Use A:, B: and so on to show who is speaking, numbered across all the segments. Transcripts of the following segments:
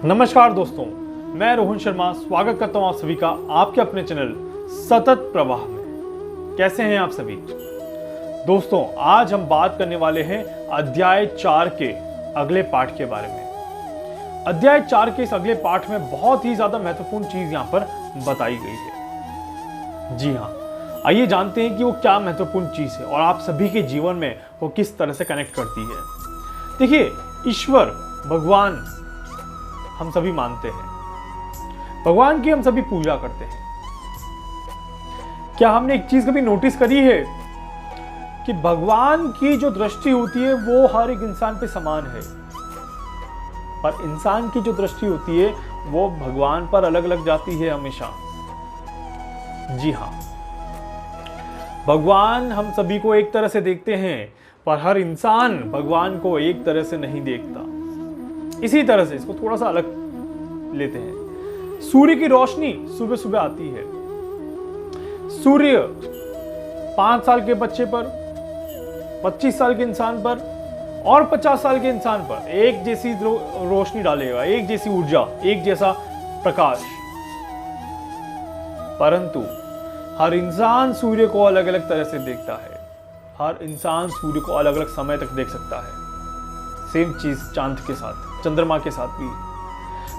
A: नमस्कार दोस्तों, मैं रोहन शर्मा स्वागत करता हूं आप सभी का आपके अपने चैनल सतत प्रवाह में। कैसे हैं आप सभी दोस्तों? आज हम बात करने वाले हैं अध्याय 4 के अगले पाठ के बारे में। अध्याय 4 के इस अगले पाठ में बहुत ही ज्यादा महत्वपूर्ण चीज यहां पर बताई गई है। जी हां, आइए जानते हैं कि वो क्या महत्वपूर्ण चीज है और आप सभी के जीवन में वो किस तरह से कनेक्ट करती है। देखिए, ईश्वर भगवान हम सभी मानते हैं, भगवान की हम सभी पूजा करते हैं। क्या हमने एक चीज कभी नोटिस करी है कि भगवान की जो दृष्टि होती है वो हर एक इंसान पे समान है, पर इंसान की जो दृष्टि होती है वो भगवान पर अलग अलग जाती है हमेशा। जी हां, भगवान हम सभी को एक तरह से देखते हैं, पर हर इंसान भगवान को एक तरह से नहीं देखता। इसी तरह से इसको थोड़ा सा अलग लेते हैं। सूर्य की रोशनी सुबह सुबह आती है। सूर्य 5 साल के बच्चे पर, 25 साल के इंसान पर और 50 साल के इंसान पर एक जैसी रोशनी डालेगा, एक जैसी ऊर्जा, एक जैसा प्रकाश। परंतु हर इंसान सूर्य को अलग अलग तरह से देखता है। हर इंसान सूर्य को अलग अलग समय तक देख सकता है। सेम चीज चांद के साथ, चंद्रमा के साथ भी।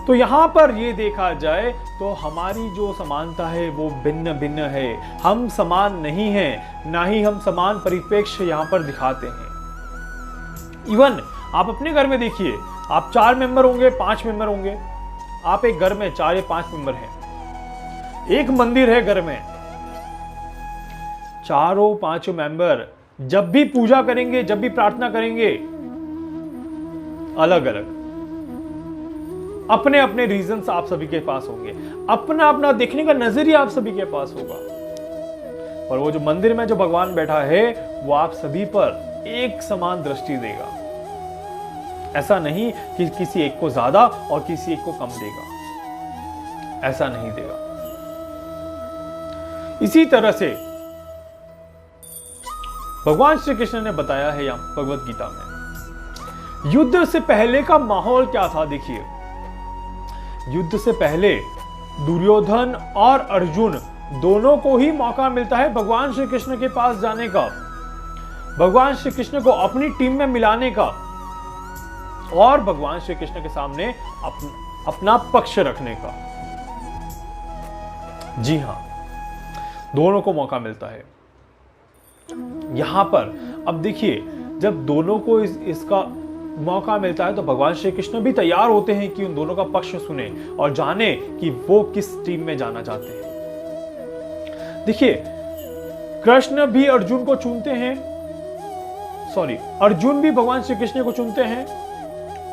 A: तो यहां पर ये देखा जाए तो हमारी जो समानता है वो भिन्न भिन्न है। हम समान नहीं हैं, ना ही हम समान परिप्रेक्ष्य यहां पर दिखाते हैं। इवन आप अपने घर में देखिए, आप 4 मेंबर होंगे, 5 मेंबर होंगे। आप एक घर में 4 या 5 मेंबर हैं। एक मंदिर है घर में, चारों 5 मेंबर जब भी पूजा करेंगे, जब भी प्रार्थना करेंगे, अलग अलग अपने अपने रीजंस आप सभी के पास होंगे, अपना अपना देखने का नजरिया आप सभी के पास होगा। और वो जो मंदिर में जो भगवान बैठा है वो आप सभी पर एक समान दृष्टि देगा। ऐसा नहीं कि किसी एक को ज्यादा और किसी एक को कम देगा, ऐसा नहीं देगा। इसी तरह से भगवान श्री कृष्ण ने बताया है यहां भगवत गीता में। युद्ध से पहले का माहौल क्या था? देखिए, युद्ध से पहले दुर्योधन और अर्जुन दोनों को ही मौका मिलता है भगवान श्री कृष्ण के पास जाने का, भगवान श्री कृष्ण को अपनी टीम में मिलाने का और भगवान श्री कृष्ण के सामने अपना पक्ष रखने का। जी हां, दोनों को मौका मिलता है यहां पर। अब देखिए, जब दोनों को इसका मौका मिलता है तो भगवान श्री कृष्ण भी तैयार होते हैं कि उन दोनों का पक्ष सुने और जाने कि वो किस टीम में जाना चाहते हैं। देखिए, कृष्ण भी अर्जुन को चुनते हैं, अर्जुन भी भगवान श्री कृष्ण को चुनते हैं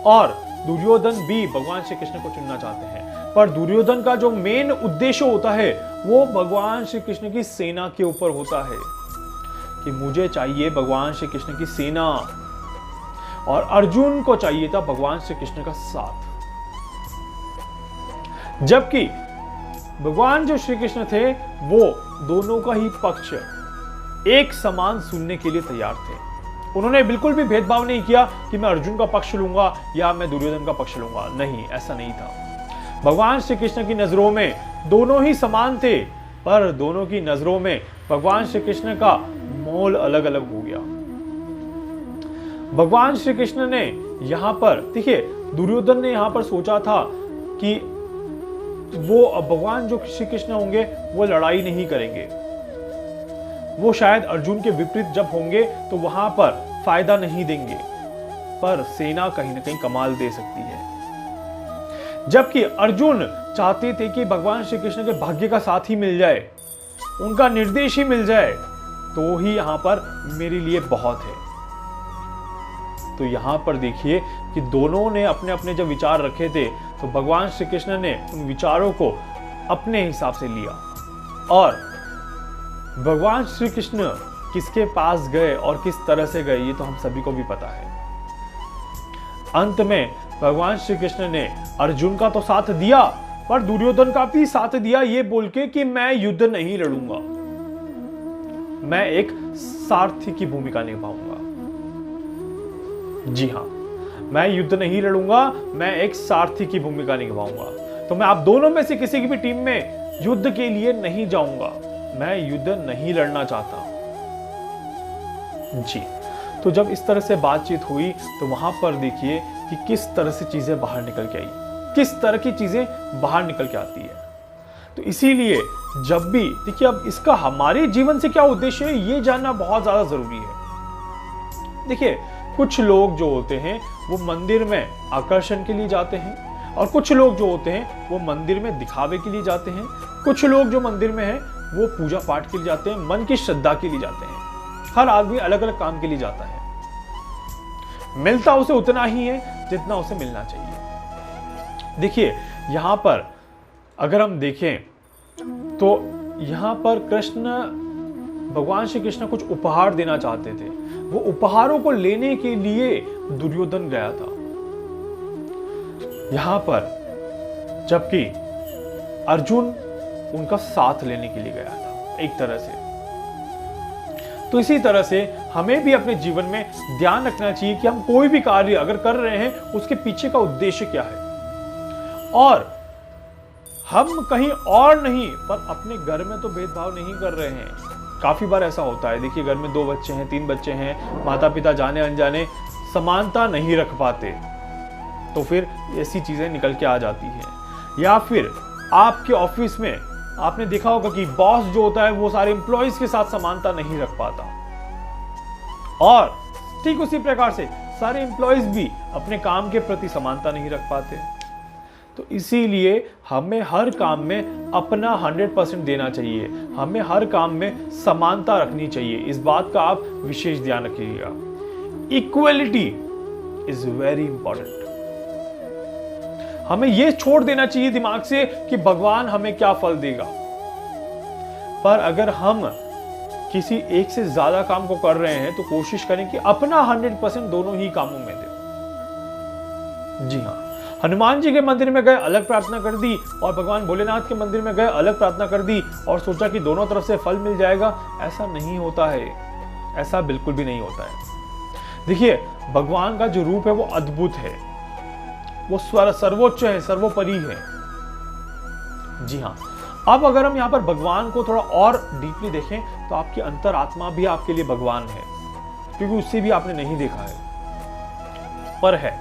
A: और दुर्योधन भी भगवान श्री कृष्ण को चुनना चाहते हैं। पर दुर्योधन का जो मेन उद्देश्य होता है वो भगवान श्री कृष्ण की सेना के ऊपर होता है कि मुझे चाहिए भगवान श्री कृष्ण की सेना, और अर्जुन को चाहिए था भगवान श्री कृष्ण का साथ। जबकि भगवान जो श्री कृष्ण थे वो दोनों का ही पक्ष एक समान सुनने के लिए तैयार थे। उन्होंने बिल्कुल भी भेदभाव नहीं किया कि मैं अर्जुन का पक्ष लूंगा या मैं दुर्योधन का पक्ष लूंगा। नहीं, ऐसा नहीं था। भगवान श्री कृष्ण की नजरों में दोनों ही समान थे, पर दोनों की नजरों में भगवान श्री कृष्ण का मोल अलग अलग हो गया। भगवान श्री कृष्ण ने यहां पर, देखिए, दुर्योधन ने यहां पर सोचा था कि वो भगवान जो श्री कृष्ण होंगे वो लड़ाई नहीं करेंगे, वो शायद अर्जुन के विपरीत जब होंगे तो वहां पर फायदा नहीं देंगे, पर सेना कहीं ना कहीं कमाल दे सकती है। जबकि अर्जुन चाहते थे कि भगवान श्री कृष्ण के भाग्य का साथ ही मिल जाए, उनका निर्देश ही मिल जाए, तो ही यहां पर मेरे लिए बहुत है। तो यहां पर देखिए कि दोनों ने अपने अपने जब विचार रखे थे तो भगवान श्री कृष्ण ने उन विचारों को अपने हिसाब से लिया। और भगवान श्री कृष्ण किसके पास गए और किस तरह से गए ये तो हम सभी को भी पता है। अंत में भगवान श्री कृष्ण ने अर्जुन का तो साथ दिया, पर दुर्योधन का भी साथ दिया, ये बोल के कि मैं युद्ध नहीं लड़ूंगा, मैं एक सारथी की भूमिका निभाऊंगा। जी हां, मैं युद्ध नहीं लड़ूंगा, मैं एक सारथी की भूमिका निभाऊंगा। तो मैं आप दोनों में से किसी की भी टीम में युद्ध के लिए नहीं जाऊंगा, मैं युद्ध नहीं लड़ना चाहता। जी, तो जब इस तरह से बातचीत हुई तो वहां पर देखिए कि किस तरह से चीजें बाहर निकल के आई, किस तरह की चीजें बाहर निकल के आती है। तो इसीलिए जब भी देखिए, अब इसका हमारे जीवन से क्या उद्देश्य है ये जानना बहुत ज्यादा जरूरी है। देखिए, कुछ लोग जो होते हैं वो मंदिर में आकर्षण के लिए जाते हैं, और कुछ लोग जो होते हैं वो मंदिर में दिखावे के लिए जाते हैं। कुछ लोग जो मंदिर में हैं वो पूजा पाठ के लिए जाते हैं, मन की श्रद्धा के लिए जाते हैं। हर आदमी अलग अलग काम के लिए जाता है, मिलता उसे उतना ही है जितना उसे मिलना चाहिए। देखिए, यहां पर अगर हम देखें तो यहां पर भगवान श्री कृष्ण कुछ उपहार देना चाहते थे। वो उपहारों को लेने के लिए दुर्योधन गया था यहां पर, जबकि अर्जुन उनका साथ लेने के लिए गया था एक तरह से। तो इसी तरह से हमें भी अपने जीवन में ध्यान रखना चाहिए कि हम कोई भी कार्य अगर कर रहे हैं उसके पीछे का उद्देश्य क्या है, और हम कहीं और नहीं पर अपने घर में तो भेदभाव नहीं कर रहे हैं। काफी बार ऐसा होता है, देखिए घर में 2 बच्चे हैं, 3 बच्चे हैं, माता पिता जाने अनजाने समानता नहीं रख पाते, तो फिर ऐसी चीजें निकल के आ जाती हैं। या फिर आपके ऑफिस में आपने देखा होगा कि बॉस जो होता है वो सारे एम्प्लॉइज के साथ समानता नहीं रख पाता, और ठीक उसी प्रकार से सारे एम्प्लॉइज भी अपने काम के प्रति समानता नहीं रख पाते। तो इसीलिए हमें हर काम में अपना 100% देना चाहिए, हमें हर काम में समानता रखनी चाहिए। इस बात का आप विशेष ध्यान रखिएगा। Equality is very important. हमें यह छोड़ देना चाहिए दिमाग से कि भगवान हमें क्या फल देगा, पर अगर हम किसी एक से ज्यादा काम को कर रहे हैं तो कोशिश करें कि अपना 100% दोनों ही कामों में दें। जी हाँ, हनुमान जी के मंदिर में गए, अलग प्रार्थना कर दी, और भगवान भोलेनाथ के मंदिर में गए, अलग प्रार्थना कर दी, और सोचा कि दोनों तरफ से फल मिल जाएगा। ऐसा नहीं होता है, ऐसा बिल्कुल भी नहीं होता है। देखिए, भगवान का जो रूप है वो अद्भुत है, वो सर्वोच्च है, सर्वोपरि है। जी हाँ, अब अगर हम यहाँ पर भगवान को थोड़ा और डीपली देखें तो आपकी अंतरात्मा भी आपके लिए भगवान है, क्योंकि उससे भी आपने नहीं देखा है, पर है।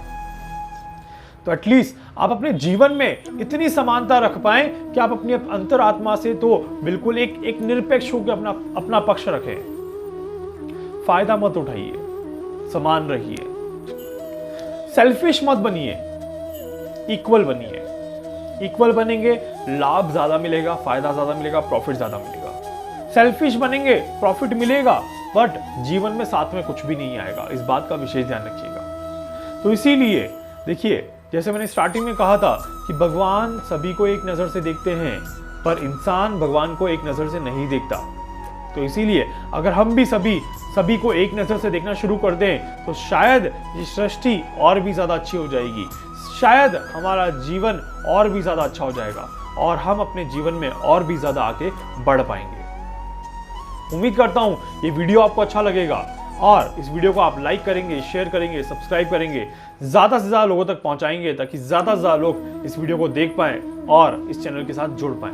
A: तो एटलीस्ट आप अपने जीवन में इतनी समानता रख पाएं कि आप अपनी अंतरात्मा से तो बिल्कुल एक निरपेक्ष होकर अपना पक्ष रखें। फायदा मत उठाइए, समान रहिए, सेल्फिश मत बनिए, इक्वल बनिए। इक्वल बनेंगे, लाभ ज्यादा मिलेगा, फायदा ज्यादा मिलेगा, प्रॉफिट ज्यादा मिलेगा। सेल्फिश बनेंगे, प्रॉफिट मिलेगा, बट जीवन में साथ में कुछ भी नहीं आएगा। इस बात का विशेष ध्यान रखिएगा। तो इसीलिए देखिए, जैसे मैंने स्टार्टिंग में कहा था कि भगवान सभी को एक नजर से देखते हैं, पर इंसान भगवान को एक नजर से नहीं देखता। तो इसीलिए अगर हम भी सभी को एक नजर से देखना शुरू कर दें तो शायद ये सृष्टि और भी ज्यादा अच्छी हो जाएगी, शायद हमारा जीवन और भी ज्यादा अच्छा हो जाएगा, और हम अपने जीवन में और भी ज्यादा आगे बढ़ पाएंगे। उम्मीद करता हूं ये वीडियो आपको अच्छा लगेगा, और इस वीडियो को आप लाइक करेंगे, शेयर करेंगे, सब्सक्राइब करेंगे, ज्यादा से ज्यादा लोगों तक पहुंचाएंगे, ताकि ज्यादा से ज्यादा लोग इस वीडियो को देख पाएं और इस चैनल के साथ जुड़ पाएं।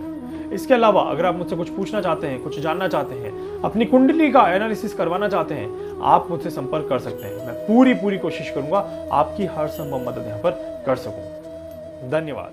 A: इसके अलावा अगर आप मुझसे कुछ पूछना चाहते हैं, कुछ जानना चाहते हैं, अपनी कुंडली का एनालिसिस करवाना चाहते हैं, आप मुझसे संपर्क कर सकते हैं। मैं पूरी कोशिश करूंगा आपकी हर संभव मदद यहाँ पर कर सकूं। धन्यवाद।